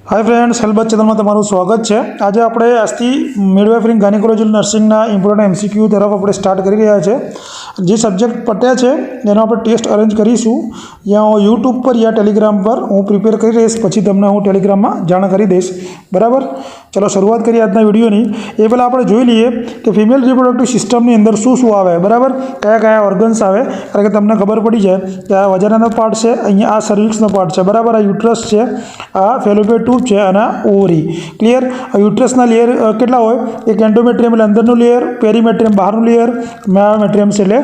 Hi friends, health channel में तमारू स्वागत है। आज आप मिडवाइफरी गायनेकोलॉजी नर्सिंगना इम्पोर्टન્ટ MCQ तरफ आप स्टार्ट कर रहा है। जे सब्जेक्ट पत्या है एनो आप टेस्ट अरेंज करीशू या यूट्यूब पर या टेलिग्राम पर हूँ प्रिपेर कर रहीश, पछी तमने हूँ टेलिग्राम में जाण करी दईश। बराबर, चलो शुरुआत करिए आजना विडियोनी। ए पहला आप जोई लीए कि फीमेल रिप्रोडक्टिव सिस्टमनी अंदर शुं शुं आवे। बराबर, कया कया ऑर्गन्स आवे, कारण के तमने खबर पड़ी जाए कि आ वजानानो पार्ट है, अहींया आ सर्विक्सनो पार्ट है। बराबर, आ यूट्रस है, आ फेलोपियन ट्यूब है અને ઓવરી। ક્લિયર। યુટ્રસના લેયર કેટલા હોય? એક એન્ડોમેટ્રિયમ એટલે અંદરનું લેયર, પેરીમેટ્રિયમ બહારનું લેયર, મેયોમેટ્રિયમ એટલે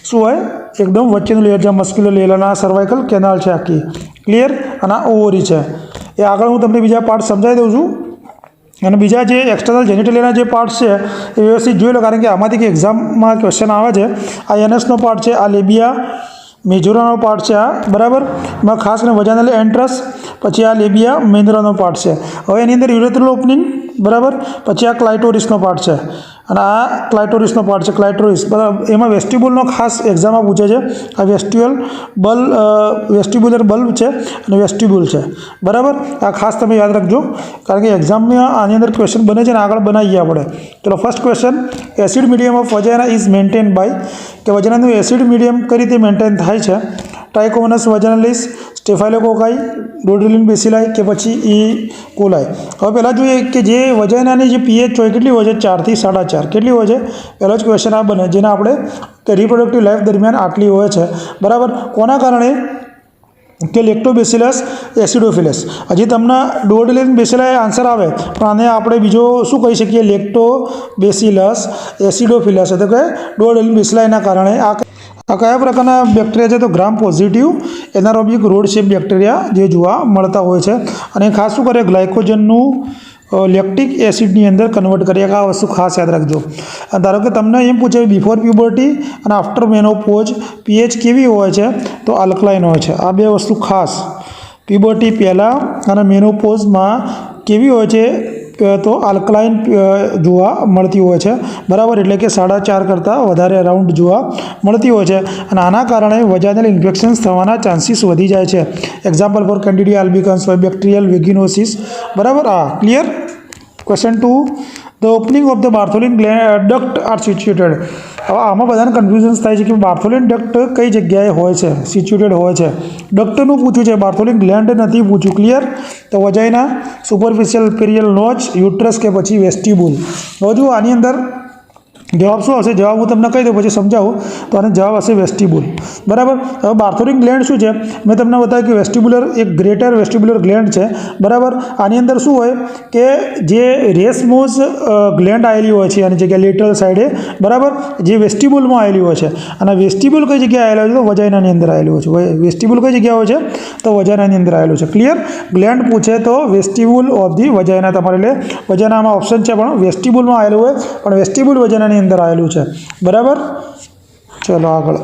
શું હોય? એકદમ વચ્ચેનું લેયર જ્યાં મસ્ક્યુલર લેયર અને આ સર્વાઇકલ કેનાલ છે આખી। ક્લિયર। અને આ ઓવરી છે। એ આગળ હું તમને બીજા પાર્ટ સમજાવી દઉં છું। અને બીજા જે એક્સટર્નલ જેનિટલિયાના જે પાર્ટ્સ છે એ વ્યવસ્થિત જોઈ લો, કારણ કે આમાંથી કે એક્ઝામમાં ક્વેશ્ચન આવે છે। આ એનએસનો પાર્ટ છે, આ લેબિયા मेजोरानो पार्ट है। बराबर, में खास कर वजानल एंट्रस, पछी आ लेबिया मेंद्रानो पार्ट है। हवे एनी अंदर यूरेथ्रल ओपनिंग। बराबर, पछी आ क्लाइटोरिसनो पार्ट है અને આ ક્લાઇટોરિસનો પાર્ટ છે, ક્લાઇટોરિસ। બરાબર, એમાં વેસ્ટિબ્યુલનો ખાસ એક્ઝામમાં પૂછે છે। આ વેસ્ટિબ્યુલર બલ્બ છે અને વેસ્ટિબ્યુલ છે। બરાબર, આ ખાસ તમે યાદ રાખજો, કારણ કે એક્ઝામમાં આની અંદર ક્વેશ્ચન બને છે ને આગળ બનાવીએ આપણે। ચલો, first question, acid medium of vagina is maintain by, કે વજાનાનું એસિડ મીડિયમ કઈ રીતે મેન્ટેન થાય છે? ટ્રાઇકોમોનસ વજાનાલિસ, સ્ટેફાઇલોકોકાઈ, રોડ્રિલિન બેસિલાઈ કે પછી ई कोलाई। હવે પહેલાં જોઈએ કે જે વજાનાની જે pH હોય કેટલી હોય છે? 4 થી 4.5। કેટલી હોય છે? પહેલો જ ક્વેશ્ચન આ બને, જેને આપણે કે રિપ્રોડક્ટિવ લાઈફ દરમિયાન આટલી હોય છે। બરાબર, કોના કારણે? કે લેક્ટોબેસિલસ એસિડોફિલસ। હજી તમને ડોડલિન બેસિલાઈ આન્સર આવે, પણ આને આપણે બીજો શું કહી શકીએ? લેક્ટોબેસિલસ એસિડોફિલસ, એટલે કે ડોડલિન બેસિલાઈના કારણે। આ કયા પ્રકારના બેક્ટેરિયા છે? તો gram positive anaerobic rod shape bacteria જે જોવા મળતા હોય છે। અને ખાસ શું કરે? ગ્લાયકોજનનું લેક્ટિક એસિડની અંદર કન્વર્ટ કરીએ। આ વસ્તુ ખાસ યાદ રાખજો। ધારો કે તમને એમ પૂછે બિફોર પ્યુબર્ટી અને આફ્ટર મેનોપોઝ pH કેવી હોય છે? તો આલ્કલાઇન હોય છે। આ બે વસ્તુ ખાસ, પ્યુબર્ટી પહેલાં અને મેનોપોઝમાં કેવી હોય છે? તો આલ્કલાઇન જોવા મળતી હોય છે। બરાબર, એટલે કે 4.5 કરતાં વધારે અરાઉન્ડ જોવા મળતી હોય છે। અને આના કારણે વજાનલ ઇન્ફેક્શન્સ થવાના ચાન્સીસ વધી જાય છે। એક્ઝામ્પલ ફોર કેન્ડિડિયા આલ્બિકન્સ હોય, બેક્ટેરિયલ વેગિનોસિસ। બરાબર, આ clear. Question 2, the opening of the Bartholin duct are situated. હવે આમાં બધાને કન્ફ્યુઝન્સ થાય છે કે બાર્થોલિન ડક્ટ કઈ જગ્યાએ હોય છે, સિચ્યુએટેડ હોય છે। ડક્ટનું પૂછ્યું છે, બાર્થોલિન ગ્લેન્ડ નથી પૂછ્યું। ક્લિયર। તો વજાઇના, સુપરફિશિયલ પેરિયલ નોચ, યુટ્રસ કે પછી વેસ્ટિબ્યુલ। હવે જો આની અંદર જવાબ શું હશે? જવાબ હું તમને કહી દઉં પછી સમજાવું। તો આનો જવાબ હશે વેસ્ટિબ્યુલ। બરાબર, હવે બાર્થોલિન ગ્લેન્ડ શું છે? મેં તમને બતાવ્યું કે વેસ્ટિબ્યુલર એક ગ્રેટર વેસ્ટિબ્યુલર ગ્લેન્ડ છે। બરાબર, આની અંદર શું હોય કે જે રેસમોસ ગ્લેન્ડ આવેલી હોય છે આની જગ્યાએ લેટરલ સાઈડે। બરાબર, જે વેસ્ટિબ્યુલમાં આવેલી હોય છે। અને વેસ્ટિબ્યુલ કઈ જગ્યાએ આવેલું છે? તો વજાઇનાની અંદર આવેલું હોય છે। વેસ્ટિબ્યુલ કઈ જગ્યાએ હોય છે? તો વજાઇનાની અંદર આવેલું છે। ક્લિયર। ગ્લેન્ડ પૂછે તો વેસ્ટિબ્યુલ ઓફ ધી વજાઇના, તમારે એટલે વજાઇનામાં ઓપ્શન છે પણ વેસ્ટિબ્યુલમાં આવેલું હોય, પણ વેસ્ટિબ્યુલ વજાઇનાની અંદર આવેલું છે। બરાબર, ચલો આગળ।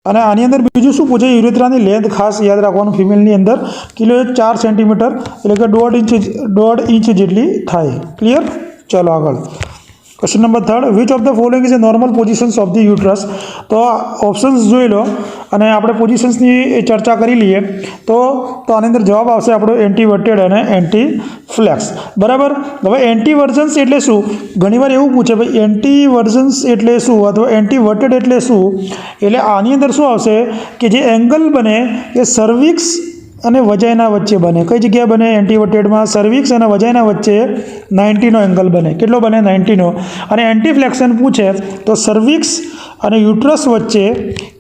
અને આની અંદર બીજું શું પૂછે? યુરેથ્રાની લેન્થ ખાસ યાદ રાખવાનું, ફિમેલની અંદર કિલો 4 સેન્ટીમીટર એટલે કે 1.5 ઇંચ જેટલી થાય। ક્લિયર। ચલો આગળ। Question number 3, which of the following is A normal positions of the uterus. તો ઓપ્શન્સ જોઈ લો અને આપણે પોઝિશન્સની ચર્ચા કરી લઈએ। તો આની અંદર જવાબ આવશે આપણો એન્ટીવર્ટેડ અને એન્ટીફ્લેક્સ। બરાબર, હવે એન્ટીવર્જન્સ એટલે શું? ઘણીવાર એવું પૂછે ભાઈ એન્ટીવર્જન્સ એટલે શું અથવા એન્ટીવર્ટેડ એટલે શું? એટલે આની અંદર શું આવશે કે જે એંગલ બને એ સર્વિક્સ અને વજાઇના વચ્ચે બને। કઈ જગ્યાએ બને? એન્ટીવર્ટેડમાં સર્વિક્સ અને વજાઇના વચ્ચે 90નો એંગલ બને। કેટલો બને? 90નો। અને એન્ટીફ્લેક્શન પૂછે તો સર્વિક્સ અને યુટ્રસ વચ્ચે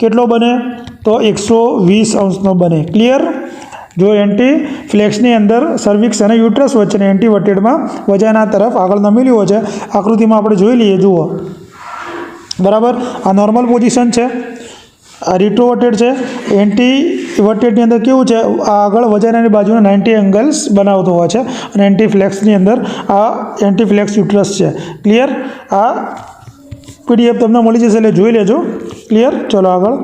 કેટલો બને? તો 120 અંશનો બને। ક્લિયર। જો એન્ટીફ્લેક્સની અંદર સર્વિક્સ અને યુટ્રસ વચ્ચે ને એન્ટીવર્ટેડમાં વજાઇના તરફ આગળ નમેલી હોય છે। આકૃતિમાં આપણે જોઈ લઈએ, જુઓ। બરાબર, આ નોર્મલ પોઝિશન છે, આ રિટ્રોવર્ટેડ છે। એન્ટીવર્ટેડની અંદર કેવું છે? આગળ વજાઇનાની બાજુના 90 એંગલ્સ બનાવતો હોય છે। અને એન્ટીફ્લેક્સની અંદર આ એન્ટીફ્લેક્સ યુટ્રસ છે। ક્લિયર। આ PDF તમને મળી જશે એટલે જોઈ લેજો। ક્લિયર। ચલો આગળ।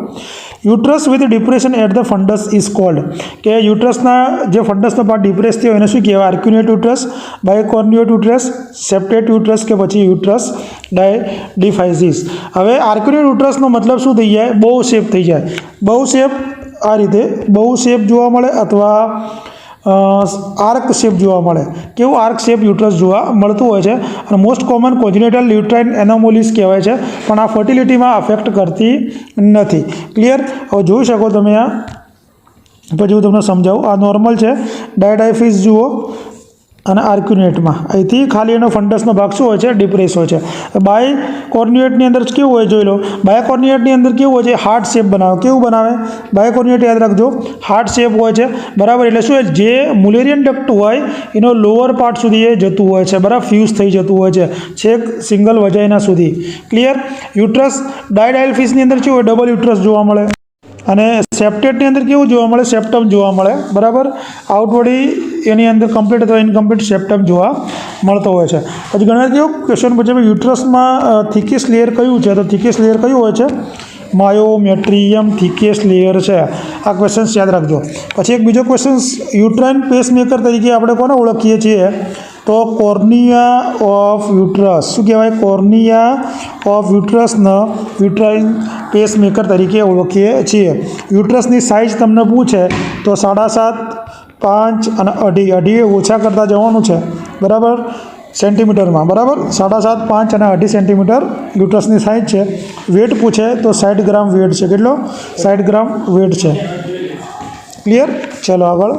Uterus with depression at the fundus is called, કે યુટ્રસના જે ફંડસનો પાર્ટ ડિપ્રેસ થયો એને શું કહેવાય? આર્ક્યુનેટ યુટ્રસ, બાયકોર્નિયેટ યુટ્રસ, સેપ્ટેટ યુટ્રસ કે પછી યુટ્રસ ડિફાઇઝિસ। હવે આર્ક્યુનેટ યુટ્રસનો મતલબ શું થઈ જાય? બહુ શેપ થઈ જાય। બહુ શેપ આ રીતે બહુ શેપ જોવા મળે, અથવા આર્ક શેપ જોવા મળે. કેવું આર્ક શેપ યુટ્રસ જોવા મળતું હોય છે અને મોસ્ટ કોમન કોન્જિનેટલ યુટ્રાઇન એનોમોલીસ કહેવાય છે, પણ આ ફર્ટિલિટીમાં અફેક્ટ કરતી નથી. ક્લિયર? હવે જોઈ શકો તમે આ, પછી હું તમને સમજાવું. આ નોર્મલ છે, ડાયડાયફિસ જુઓ અને આર્ક્યુનેટમાં અહીંથી ખાલી એનો ફંડસનો ભાગ શું હોય છે? ડિપ્રેસ હોય છે. બાય કોર્ન્યુએટની અંદર કેવું હોય જોઈ લો. બાય કોર્ન્યુએટની અંદર કેવું હોય છે? હાર્ટ શેપ બનાવે. કેવું બનાવે? બાય કોર્ન્યુએટ યાદ રાખજો, હાર્ટ શેપ હોય છે, બરાબર. એટલે શું હોય? જે મુલેરિયન ડક્ટ હોય એનો લોઅર પાર્ટ સુધી એ જતું હોય છે, બરાબર, ફ્યુઝ થઈ જતું હોય છે છેક સિંગલ વજાઇના સુધી. ક્લિયર? યુટ્રસ ડાયડાયલ્ફિસની અંદર કેવું હોય? ડબલ યુટ્રસ જોવા મળે. અને સેપ્ટેટની અંદર કેવું જોવા મળે? સેપ્ટમ જોવા મળે, બરાબર. આઉટબોડી એની અંદર કમ્પ્લીટ અથવા ઇનકમ્પ્લીટ સેપ્ટમ જોવા મળતો હોય છે. પછી ઘણા કેવું ક્વેશ્ચન પૂછે યુટ્રસમાં થિકેસ્ટ લેયર કયું છે? તો થિકેસ્ટ લેયર કયું હોય છે? માયોમેટ્રિયમ થિકેસ્ટ લેયર છે. આ ક્વેશ્ચન્સ યાદ રાખજો. પછી એક બીજો ક્વેશ્ચન, યુટ્રાઇન પેસમેકર તરીકે આપણે કોને ઓળખીએ છીએ? તો કોર્નિયા ઓફ યુટ્રસ. શું કહેવાય? કોર્નિયા ઓફ યુટ્રસને યુટ્રાઇન પેસમેકર તરીકે ઓળખીએ છીએ. યુટ્રસની સાઇઝ તમને પૂછે તો 7.5, 5 અને 2.5. 2.5 ઓછા કરતાં જવાનું છે, બરાબર, સેન્ટીમીટરમાં, બરાબર. 7.5, 5 અને 2.5 સેન્ટીમીટર યુટ્રસની સાઇઝ છે. વેટ પૂછે તો 60 ગ્રામ વેટ છે. કેટલો? 60 ગ્રામ વેટ છે. ક્લિયર? ચલો આગળ.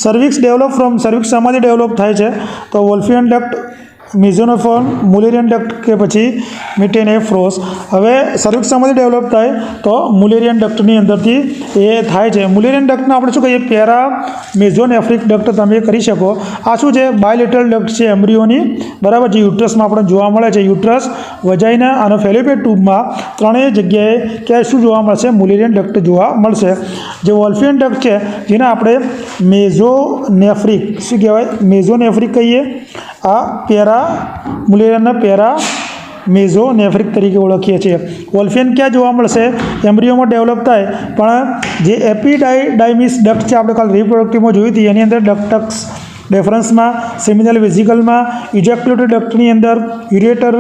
સર્વિક્સ ડેવલપ ફ્રોમ, સર્વિક્સ શામાંથી ડેવલપ થાય છે? તો વોલ્ફિયન ડક્ટ, મિઝોનોફોન, મુલેરિયન ડક્ટ કે પછી મિટેનેફ્રોસ. હવે સર્વિક્સ શામાંથી ડેવલપ થાય? તો મુલેરિયન ડક્ટની અંદરથી એ થાય છે. મુલેરિયન ડક્ટને આપણે શું કહીએ? પેરા મેઝોનેફ્રિક ડક્ટ તમે કરી શકો. આ શું છે? બાયલેટરલ ડક્ટ છે એમ્બ્રિયોની, બરાબર, જે યુટ્રસમાં આપણે જોવા મળે છે. યુટ્રસ, વજાઇના અને ફેલોપિયન ટ્યુબમાં ત્રણેય જગ્યાએ ક્યાંય શું જોવા મળશે? મુલેરિયન ડક્ટ જોવા મળશે. જે વોલ્ફિયન ડક્ટ છે જેને આપણે મેઝોનેફ્રિક, શું કહેવાય? મેઝોનેફ્રિક કહીએ. આ પેરા મુલેરિયનના પેરા મેઝોનેફ્રિક તરીકે ઓળખીએ છીએ. વોલ્ફિયન ક્યાં જોવા મળશે? એમ્બ્રિયોમાં ડેવલપ થાય, પણ જે એપિડાયડાઇમિસ ડક્ટ છે આપણે કાલ રિપ્રોડક્ટિવમાં જોઈ હતી, એની અંદર ડક્ટક્સ ડેફરન્સમાં, સેમિનલ વેઝિકલમાં, ઇજેક્યુલેટરી ડક્ટની અંદર, યુરેટર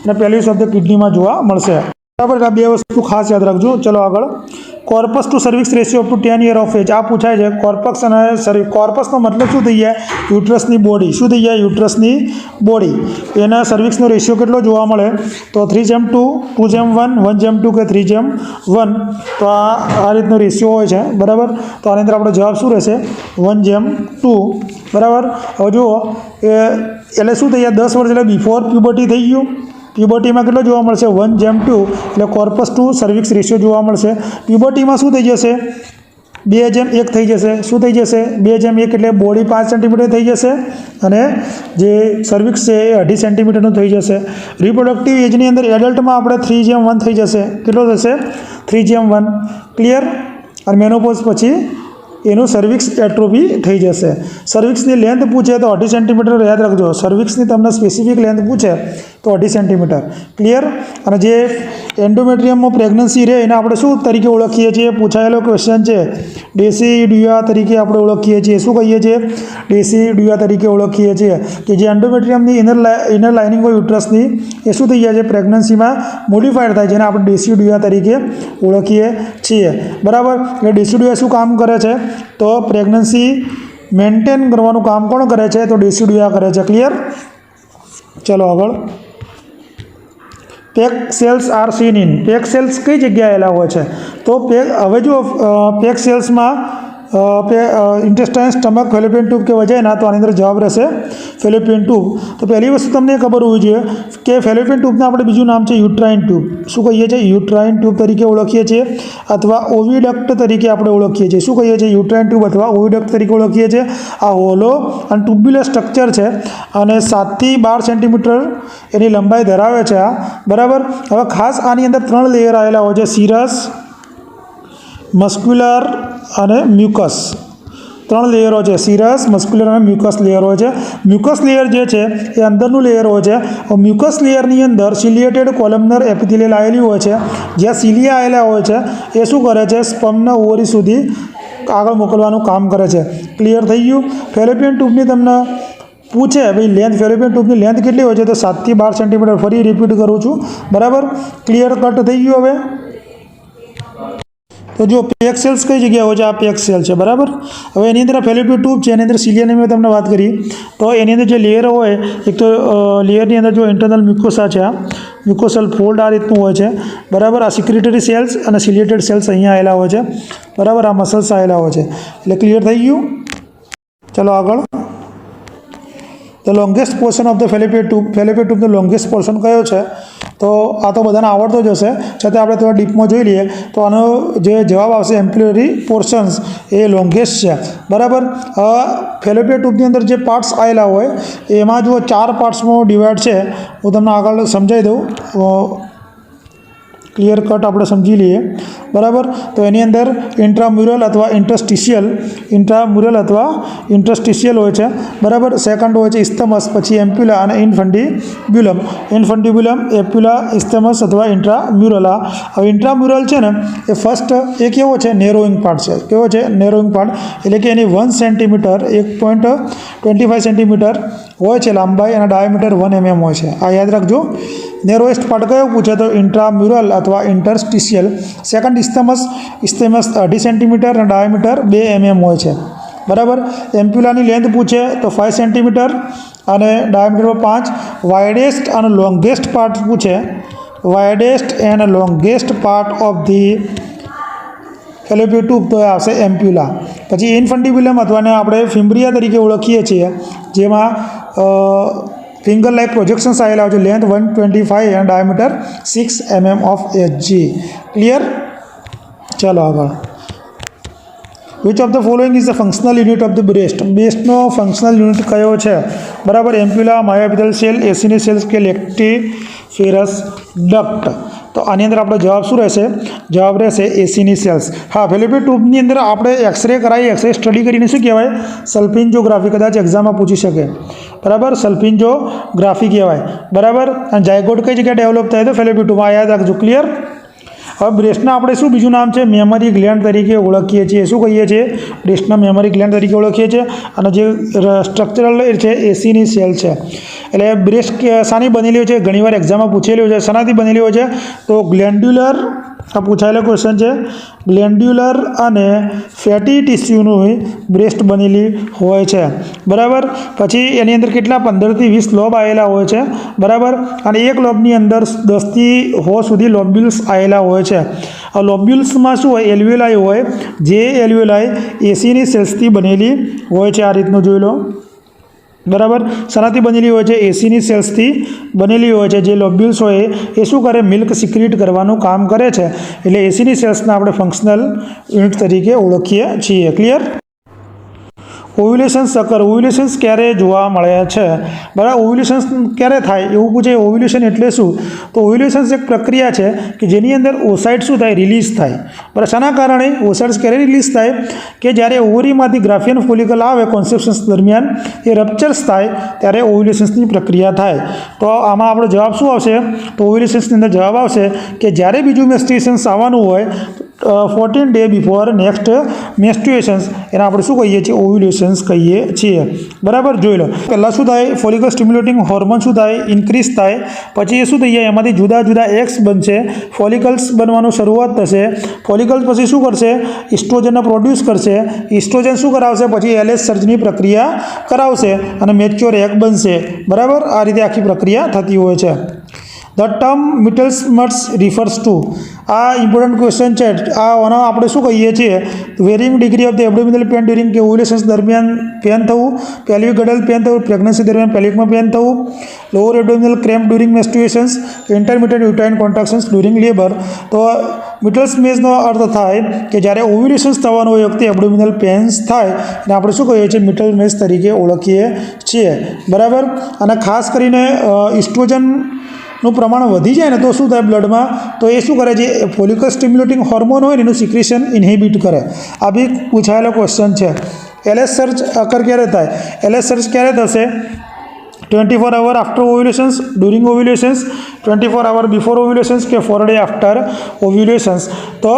અને પેલ્યુસ ઓફ ધ કિડનીમાં જોવા મળશે. બરાબર. આ બે વસ્તુ ખાસ યાદ રાખજો. ચલો આગળ. Corpus to cervix ratio up to 10 year of age. આ પૂછાય છે. કોર્પસ અને સર્વિક્સ. કોર્પસનો મતલબ શું થઈ જાય? યુટ્રસની બોડી. શું થઈ જાય? યુટ્રસની બોડી. એના સર્વિક્સનો રેશિયો કેટલો જોવા મળે? તો 3:2, 2:1, 1:2 કે 3:1. તો આ રીતનો રેશિયો હોય છે, બરાબર. તો આની અંદર આપણો જવાબ શું રહેશે? 1:2, બરાબર. હવે જુઓ, એટલે શું થઈ જાય? 10 વર્ષ એટલે બિફોર પ્યુબર્ટી થઈ ગયું. પ્યુબર્ટીમાં કેટલો જોવા મળશે? 1:2. એટલે કોર્પસ ટુ સર્વિક્સ રેશિયો જોવા મળશે. પ્યુબર્ટીમાં શું થઈ જશે? 2:1 થઈ જશે. શું થઈ જશે? 2:1 એટલે બોડી 5 સેન્ટીમીટર થઈ જશે અને જે સર્વિક્સ છે એ 2.5 સેન્ટીમીટરનું થઈ જશે. રિપ્રોડક્ટિવ એજની અંદર એડલ્ટમાં આપણે 3:1 થઈ જશે. કેટલો થશે? 3:1. ક્લિયર? અને મેનોપોઝ પછી એનું સર્વિક્સ એટ્રોફી થઈ જશે. સર્વિક્સની લેન્થ પૂછે તો 2.5 સેન્ટીમીટર યાદ રાખજો. સર્વિક્સની તમને સ્પેસિફિક લેન્થ પૂછે તો 2.5 સેન્ટીમીટર. ક્લિયર? અને જે એન્ડોમેટ્રિયમમાં પ્રેગ્નન્સી રહે એને આપણે શું તરીકે ઓળખીએ છીએ? પૂછાયેલો ક્વેશ્ચન છે. ડેસિડ્યુઆ તરીકે આપણે ઓળખીએ છીએ. શું કહીએ છીએ? ડેસિડ્યુઆ તરીકે ઓળખીએ છીએ. કે જે એન્ડોમેટ્રિયમની ઇનર લાઇનિંગ હોય યુટ્રસની, એ શું થઈ જાય છે? પ્રેગ્નન્સીમાં મોડિફાઈડ થાય, જેને આપણે ડેસિડ્યુઆ તરીકે ઓળખીએ છીએ, બરાબર. એટલે ડેસિડ્યુઆ શું કામ કરે છે? તો પ્રેગ્નન્સી મેન્ટેન કરવાનું કામ કોણ કરે છે? તો ડેસિડ્યુઆ કરે છે. ક્લિયર? ચલો આગળ. Peg cells are seen in. Peg cells કઈ જગ્યાએ આવેલા હોય છે? તો હવે જો પેક સેલ્સમાં ઇન્ટેસ્ટાઇન, સ્ટમક, ફેલોપિયન ટ્યુબ કે વજાઇના, તો આની અંદર જવાબ રહેશે ફેલોપિયન ટ્યુબ. તો પહેલી વસ્તુ તમને ખબર હોવી જોઈએ કે ફેલોપિયન ટ્યુબનું આપણે બીજું નામ છે યુટ્રાઇન ટ્યુબ. શું કહીએ છીએ? યુટ્રાઇન ટ્યુબ તરીકે ઓળખીએ છીએ અથવા ઓવિડક્ટ તરીકે આપણે ઓળખીએ છીએ. શું કહીએ છીએ? યુટ્રાઇન ટ્યુબ અથવા ઓવિડક્ટ તરીકે ઓળખીએ છીએ. આ હોલો અને ટ્યુબ્યુલર સ્ટ્રક્ચર છે અને 7 થી 12 સેન્ટીમીટર એની લંબાઈ ધરાવે છે. આ, બરાબર. હવે ખાસ આની અંદર 3 લેયર આવેલા હોય છે: સિરસ, મસ્ક્યુલર અને મ્યુકસ. 3 લેયરો છે: સિરસ, મસ્ક્યુલર અને મ્યુકસ લેયર હોય છે. મ્યુકસ લેયર જે છે એ અંદરનું લેયર હોય છે. મ્યુકસ લેયરની અંદર સિલિએટેડ કોલમનર એપિથેલિયલ આવેલી હોય છે. જ્યાં સિલિયા આવેલા હોય છે એ શું કરે છે? સ્પર્મના ઓવરી સુધી આગળ મોકલવાનું કામ કરે છે. ક્લિયર થઈ ગયું? ફેલોપિયન ટ્યુબની તમને પૂછે ભાઈ લેન્થ, ફેલોપિયન ટ્યુબની લેન્થ કેટલી હોય છે? તો 7 થી 12 સેન્ટીમીટર. ફરી રિપીટ કરું છું, બરાબર. ક્લિયર કટ થઈ ગયું? હવે તો જો પેક સેલ્સ કઈ જગ્યાએ હોય છે? આ પેક સેલ છે, બરાબર. હવે એની અંદર ફેલોપિયન ટ્યુબ છે, એની અંદર સિલિયાની મેં તમને વાત કરી. તો એની અંદર જે લેયર હોય, એક તો લેયરની અંદર જો ઇન્ટરનલ મ્યુકોસા છે, આ મ્યુકોસલ ફોલ્ડ આ રીતનું હોય છે, બરાબર. આ સિક્રેટરી સેલ્સ અને સિલિએટેડ સેલ્સ અહીંયા આવેલા હોય છે, બરાબર. આ મસલ્સ આવેલા હોય છે. એટલે ક્લિયર થઈ ગયું. ચલો આગળ. The longest portion of the fallopian ટ્યુબનો લોંગેસ્ટ પોર્શન કયો છે? તો આ તો બધાને આવડતો જ હશે, છતાં આપણે થોડા ડીપમાં જોઈ લઈએ. તો આનો જે જવાબ આવશે એમ્પ્યુલરી પોર્શન્સ એ લોંગેસ્ટ છે, બરાબર. ફેલોપિયન ટ્યુબની અંદર જે પાર્ટ્સ આવેલા હોય એમાં જો 4 પાર્ટ્સમાં ડિવાઈડ છે. હું તમને આગળ સમજાવી દઉં, ક્લિયર કટ આપણે સમજી લઈએ, બરાબર. તો એની અંદર ઇન્ટ્રામ્યુરલ અથવા ઇન્ટ્રાસ્ટિશિયલ હોય છે, બરાબર. સેકન્ડ હોય છે ઇસ્થમસ, પછી એમ્પ્યુલા અને ઇન્ફન્ટિબ્યુલમ, એપ્યુલા, ઇસ્થમસ અથવા ઇન્ટ્રામ્યુરલ. હવે ઇન્ટ્રામ્યુરલ છે ને એ ફર્સ્ટ એ કેવો છે? નેરોઈંગ પાર્ટ છે. કેવો છે? નેરોઈંગ પાર્ટ. એટલે કે એની 1 સેન્ટીમીટર 1.25 સેન્ટીમીટર હોય છે લંબાઈ અને ડાયામીટર 1 mm હોય છે. આ યાદ રાખજો. નેરોએસ્ટ પાર્ટ કયો પૂછે? તો ઇન્ટ્રામ્યુરલ અથવા ઇન્ટરસ્ટિશિયલ. સેકન્ડ ઇસ્થમસ 2.5 સેન્ટીમીટર અને ડાયામીટર 2 mm હોય છે, બરાબર. એમ્પ્યુલાની લેન્થ પૂછે તો 5 સેન્ટીમીટર અને ડાયામીટર 5. વાઇડેસ્ટ અને લોંગેસ્ટ પાર્ટ પૂછે, widest and longest part of the fallopian tube તો એ આવશે એમ્પ્યુલા. પછી ઇન્ફન્ટિબ્યુલમ અથવાને આપણે ફિમ્બ્રિયા તરીકે ઓળખીએ છીએ, જેમાં ફિંગર લાઇક પ્રોજેક્શન્સ આવેલા હોય છે. લેન્થ 125 અને ડાયામીટર 6 mm ઓફ Hg. ક્લિયર. ચાલો આગળ. Which of the following is the functional unit of the બ્રેસ્ટનો ફંક્શનલ યુનિટ કયો છે? બરાબર. એમ્પ્યુલા, માયોપિથલ સેલ, એસિની સેલ્સ કે લેક્ટિફેરસ ડક્ટ. તો આની અંદર આપણો જવાબ શું રહેશે? જવાબ રહેશે એસિની સેલ્સ. હા, ફેલોપિયન ટ્યુબની અંદર આપણે એક્સરે કરાવી, એક્સરે સ્ટડી કરીને શું કહેવાય? સલ્ફિન્જોગ્રાફી. કદાચ એક્ઝામમાં પૂછી શકે, બરાબર. સલ્ફિન્જોગ્રાફી કહેવાય, બરાબર. અને જાયગોટ કઈ જગ્યાએ ડેવલપ થાય? તો ફેલોપિયન ટ્યુબ. આ યાદ રાખજો. ક્લિયર. હવે બ્રેસ્ટના આપણે શું બીજું નામ છે? મેમરી ગ્લેન્ડ તરીકે ઓળખીએ છીએ. શું કહીએ છીએ? બ્રેસ્ટના મેમરી ગ્લેન્ડ તરીકે ઓળખીએ છીએ. અને જે સ્ટ્રક્ચરલ છે એસીની સેલ છે. એટલે બ્રેસ્ટ શાની બનેલી હોય છે? ઘણીવાર એક્ઝામમાં પૂછેલી હોય છે. શાનાથી બનેલી હોય છે? તો ગ્લેન્ડ્યુલર, આ પૂછાયેલો ક્વેશ્ચન છે. ગ્લેન્ડ્યુલર અને ફેટી ટિશ્યુનું બ્રેસ્ટ બનેલી હોય છે, બરાબર. પછી એની અંદર કેટલા 15 થી 20 લોબ આવેલા હોય છે, બરાબર. અને એક લોબની અંદર 10 થી 100 સુધી લોબ્યુલ્સ આવેલા હોય છે. આ લોબ્યુલ્સમાં શું હોય? એલ્વ્યુલાઈ હોય, જે એલ્વ્યુલાઈ એસીની સેલ્સથી બનેલી હોય છે. આ રીતનું જોઈ લો, બરાબર. શાનાથી બનેલી હોય છે? એસીની સેલ્સથી બનેલી હોય છે. જે લોબ્યુલ્સ હોય એ શું કરે? મિલ્ક સિક્રિટ કરવાનું કામ કરે છે. એટલે એસીની સેલ્સને આપણે ફંક્શનલ યુનિટ તરીકે ઓળખીએ છીએ. ક્લિયર. ઓવ્યુલેશન્સ અકર. ઓવ્યુલેશન્સ ક્યારે જોવા મળે છે? બરાબર. ઓવ્યુલેશન્સ ક્યારે થાય એવું પૂછે. ઓવ્યુલેશન એટલે શું? તો ઓવ્યુલેશન્સ એક પ્રક્રિયા છે કે જેની અંદર ઓસાઇડ શું થાય? રિલીઝ થાય, બરાબર. શાના કારણે? ઓસાઇડ્સ ક્યારે રિલીઝ થાય? કે જ્યારે ઓવરીમાંથી ગ્રાફિયન ફોલિકલ આવે કોન્સેપ્શન્સ દરમિયાન, એ રપ્ચર્સ થાય ત્યારે ઓવ્યુલેશન્સની પ્રક્રિયા થાય. તો આમાં આપણો જવાબ શું આવશે? તો ઓવ્યુલેશન્સની અંદર જવાબ આવશે કે જ્યારે બીજું મેન્સ્ટ્રુએશન્સ આવવાનું હોય 14 ડે બિફોર નેક્સ્ટ મેન્સ્ટ્રુએશન્સ, એને આપણે શું કહીએ છીએ? ઓવ્યુલેશન્સ કહીએ છીએ, બરાબર. જોઈ લો. પહેલાં શું થાય? ફોલિકલ સ્ટિમ્યુલેટિંગ હોર્મોન શું થાય? ઇન્ક્રીઝ થાય. પછી એ શું થઈ જાય? એમાંથી જુદા જુદા એક્સ બનશે, ફોલિકલ્સ બનવાનું શરૂઆત થશે. ફોલિકલ્સ પછી શું કરશે? ઇસ્ટ્રોજનને પ્રોડ્યુસ કરશે. ઇસ્ટ્રોજન શું કરાવશે? પછી એલએસ સર્જની પ્રક્રિયા કરાવશે અને મેચ્યોર એગ બનશે, બરાબર. આ રીતે આખી પ્રક્રિયા થતી હોય છે. The term mittelschmerz refers to. આ ઇમ્પોર્ટન્ટ ક્વેશ્ચન છે. આનો આપણે શું કહીએ છીએ? Varying degree of the abdominal pain during કે ઓવ્યુલેશન્સ દરમિયાન પેન થવું, પેલ્વિક ગડલ પેન થવું, પ્રેગ્નન્સી દરમિયાન પેલ્વિકમાં પેન થવું, lower abdominal cramp during menstruations, intermittent uterine contractions during labour. તો મિટલ્સ મેઝનો અર્થ થાય કે જ્યારે ઓવ્યુલેશન્સ થવાનું હોય વખતે એબ્ડોમિનલ પેન્સ થાય અને આપણે શું કહીએ છીએ? મિટલ મેઝ તરીકે ઓળખીએ છીએ, બરાબર. અને ખાસ કરીને ઇસ્ટ્રોજનનું પ્રમાણ વધી જાય ને તો શું થાય બ્લડમાં? તો એ શું કરે? જે ફોલિકલ સ્ટિમ્યુલેટિંગ હોર્મોન હોય ને એનું સિક્રેશન ઇન્હિબિટ કરે. આ બી પૂછાયેલો ક્વેશ્ચન છે. એલએસ સર્ચ અકર ક્યારે થાય? એલએસ સર્ચ ક્યારે થશે? 24 hour after ovulations, during ovulations, 24 hour before ovulations કે 4 day after ovulations. તો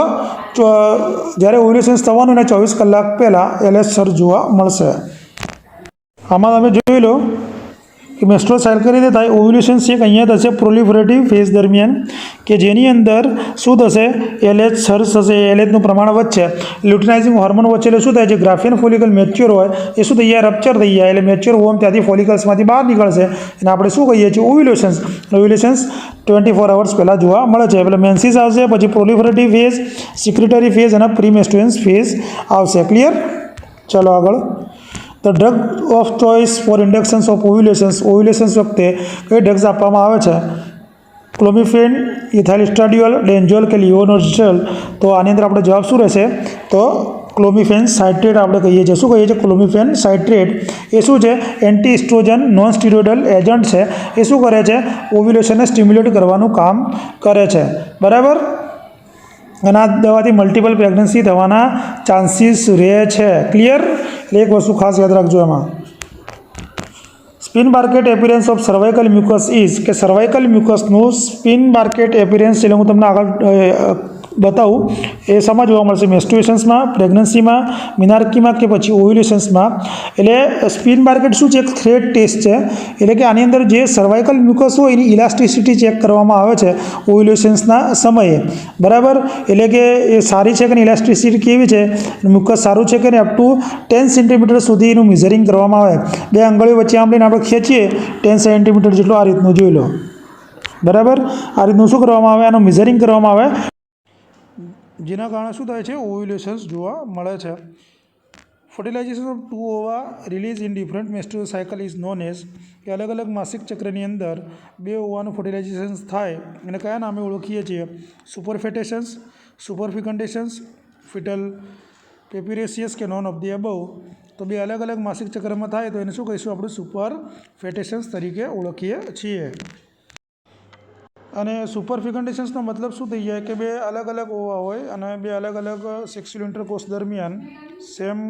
જ્યારે ઓવ્યુલેશન્સ થવાનું ને 24 કલાક પહેલાં એલએસ સર્ચ જોવા મળશે. આમાં તમે જોઈ લો કે મેસ્ટ્રુઅલ સાયકલ કઈ રીતે થાય? ઓવ્યુલેશન ચેક અહીંયા થશે પ્રોલિફરેટિવ ફેઝ દરમિયાન, કે જેની અંદર શું થશે? એલએચ સર્જ થશે, એલએચનું પ્રમાણ વધશે, લ્યુટિનાઇઝિંગ હોર્મોન વચ્ચે એટલે શું થાય છે? ગ્રાફિયન ફોલિકલ મેચ્યોર હોય એ શું થઈ જાય? રપ્ચર થઈ જાય, એટલે મેચ્યોર હોમ ત્યાંથી ફોલિકલ્સમાંથી બહાર નીકળશે અને આપણે શું કહીએ છીએ? ઓવ્યુલેશન્સ. ઓવ્યુલેશન્સ 24 અવર્સ પહેલાં જોવા મળે છે. એટલે મેન્સિસ આવશે, પછી પ્રોલિફરેટિવ ફેઝ, સિક્રેટરી ફેઝ અને પ્રીમેન્સ્ટ્રુઅલ ફેઝ આવશે. ક્લિયર? ચલો આગળ. The drug of choice for inductions of ovulations. Ovulations વખતે કઈ ડ્રગ્સ આપવામાં આવે છે? ક્લોમિફેન, ઇથાઇલ એસ્ટ્રાડિયોલ, ડેન્જોલ કે લિયોનોસ્ટ્રેલ. તો આની અંદર આપણે જવાબ શું રહેશે? તો ક્લોમિફેન સાઇટ્રેટ આપણે કહીએ છીએ. શું કહીએ છીએ? ક્લોમિફેન સાઇટ્રેટ. એ શું છે? Anti oestrogen non steroidal agent છે. એ શું કરે છે? ઓવ્યુલેશનને સ્ટિમ્યુલેટ કરવાનું કામ કરે છે. બરાબર? અને આ દવાથી મલ્ટિપલ પ્રેગ્નન્સી થવાના ચાન્સીસ રહે છે. ક્લિયર? એટલે એક વસ્તુ ખાસ યાદ રાખજો એમાં. Spinnbarkeit appearance of cervical mucus is, કે સર્વાઇકલ મ્યુકસનું સ્પિન બાર્કેટ એપિયરન્સ એટલે હું તમને આગળ બતાવું એ સમા જોવા મળશે મેસ્ટ્રુએશન્સમાં, પ્રેગ્નન્સીમાં, મિનાર્કીમાં કે પછી ઓવ્યુલેશન્સમાં. એટલે સ્પિન બાર્કેટ શું છે? એક થ્રેડ ટેસ્ટ છે. એટલે કે આની અંદર જે સર્વાઇકલ મ્યુકસ હોય એની ઇલાસ્ટિસિટી ચેક કરવામાં આવે છે ઓવ્યુલેશન્સના સમયે. બરાબર? એટલે કે એ સારી છે કે નહીં, ઇલાસ્ટિસિટી કેવી છે, મ્યુકસ સારું છે કે નહીં, અપ ટુ 10 સેન્ટીમીટર સુધી એનું મેઝરિંગ કરવામાં આવે. બે આંગળીઓ વચ્ચે આમ લઈને આપણે ખેંચીએ 10 સેન્ટીમીટર જેટલું, આ રીતનું જોઈ લો. બરાબર? આ રીતનું શું કરવામાં આવે? આનું મેઝરિંગ કરવામાં આવે, જેના કારણે શું થાય છે? ઓવ્યુલેશન્સ જોવા મળે છે. ફર્ટિલાઇઝેશન ઓફ 2 ઓવા release in different menstrual cycle is known as, કે અલગ અલગ માસિક ચક્રની અંદર 2 ઓવાનું ફર્ટિલાઇઝેશન થાય એને કયા નામે ઓળખીએ છીએ? સુપરફેટેશન્સ, સુપરફિકન્ડેશન્સ, ફિટલ પેપ્યુરેસિયસ કે નોન ઓફ ધી અબવ. તો 2 અલગ અલગ માસિક ચક્રમાં થાય તો એને શું કહીશું? આપણે સુપરફેટેશન્સ તરીકે ઓળખીએ છીએ. અને સુપર ફિકન્ડેશન્સનો મતલબ શું થઈ જાય? કે 2 અલગ અલગ ઓવા હોય અને 2 અલગ અલગ સેક્સ્યુઅલ ઇન્ટરકોર્સ દરમિયાન સેમ,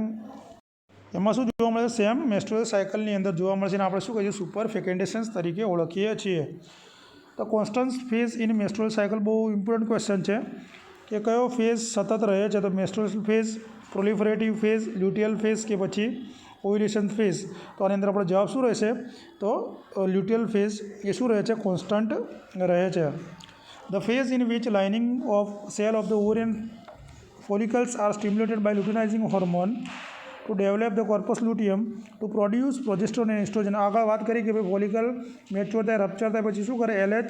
એમાં શું જોવા મળે? સેમ મેન્સ્ટ્રુઅલ સાયકલની અંદર જોવા મળશે અને આપણે શું કહીએ? સુપર ફિકન્ડેશન્સ તરીકે ઓળખીએ છીએ. તો constant phase in menstrual cycle બહુ ઇમ્પોર્ટન્ટ ક્વેશ્ચન છે કે કયો ફેઝ સતત રહે છે? તો menstrual phase, proliferative phase, luteal phase કે પછી ઓવ્યુલેશન ફેઝ. તો આની અંદર આપણો જવાબ શું રહેશે? તો લ્યુટિયલ ફેઝ એ શું રહે છે? કોન્સ્ટન્ટ રહે છે. The phase in which lining of cell of the ovarian follicles are stimulated by luteinizing hormone to develop the corpus luteum to produce progesterone and oestrogen. આગળ વાત કરી કે ભાઈ ફોલિકલ મેચ્યોર થાય, રપ્ચર થાય, પછી શું કરે? એલએચ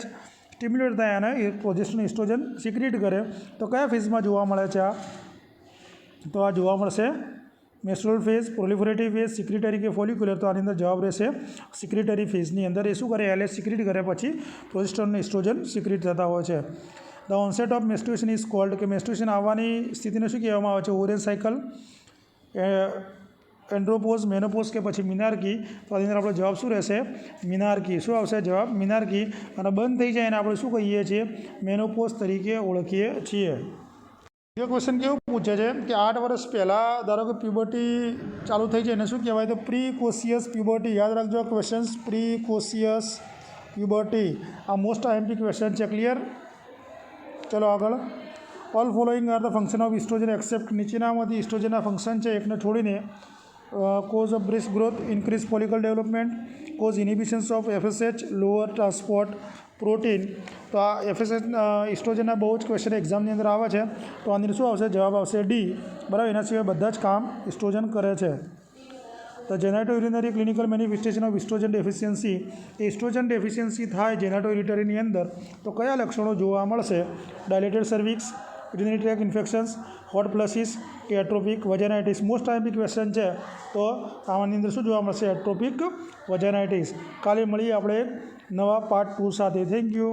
સ્ટિમ્યુલેટ થાય અને એ પ્રોજેસ્ટ્રોન એસ્ટ્રોજન સિક્રેટ કરે. તો કયા ફેઝમાં જોવા મળે છે આ? તો આ જોવા મળશે મેન્સ્ટ્રુઅલ ફેઝ, પ્રોલિફરેટિવ ફેઝ, સિક્રેટરી કે ફોલિક્યુલર. તો આની અંદર જવાબ રહેશે સિક્રેટરી ફેઝની અંદર. એ શું કરે? એલએચ સિક્રેટ કરે, પછી પ્રોજેસ્ટ્રોન એસ્ટ્રોજન સિક્રેટ થતા હોય છે. The onset of menstruation is called, કે મેન્સ્ટ્રુએશન આવવાની સ્થિતિને શું કહેવામાં આવે છે? ઓવેરિયન સાયકલ, એન્ડ્રોપોઝ, મેનોપોઝ કે પછી મિનાર્કી. તો આની અંદર આપણો જવાબ શું રહેશે? મિનાર્કી. શું આવશે જવાબ? મિનાર્કી. અને બંધ થઈ જાય એને આપણે શું કહીએ છીએ? મેનોપોઝ તરીકે ઓળખીએ છીએ. એ ક્વેશ્ચન કેવું પૂછે છે કે 8 વર્ષ પહેલાં ધારો કે પ્યુબર્ટી ચાલુ થઈ જાય એને શું કહેવાય? તો પ્રીકોશિયસ પ્યુબર્ટી. યાદ રાખજો ક્વેશ્ચન્સ, પ્રીકોશિયસ પ્યુબર્ટી. આ મોસ્ટ આઈએમપી ક્વેશ્ચન છે. ક્લિયર? ચલો આગળ. All following are the function of oestrogen except, નીચેનામાંથી ઇસ્ટ્રોજનના ફંક્શન છે એકને છોડીને. Cause of breast growth, increase follicle development, cause inhibitions of FSH, lower transport protein. તો આ એફએસએચ ઇસ્ટ્રોજનના બહુ જ ક્વેશ્ચન એક્ઝામની અંદર આવે છે. તો આની અંદર શું આવશે? જવાબ આવશે ડી. બરાબર? એના સિવાય બધા જ કામ ઇસ્ટ્રોજન કરે છે. The genito urinary clinical manifestation of oestrogen deficiency. એ ઇસ્ટ્રોજન ડેફિશિયન્સી થાય જેનાટો યુરિટરીની અંદર તો કયા લક્ષણો જોવા મળશે? Dilated cervix, urinary tract infections, hot flushes કે atrophic vaginitis. Most IMP question છે. તો આની અંદર શું જોવા મળશે? એટ્રોપિક વજાનાઇટિસ. કાલે મળીએ આપણે નવા પાર્ટ 2 સાથે. Thank you.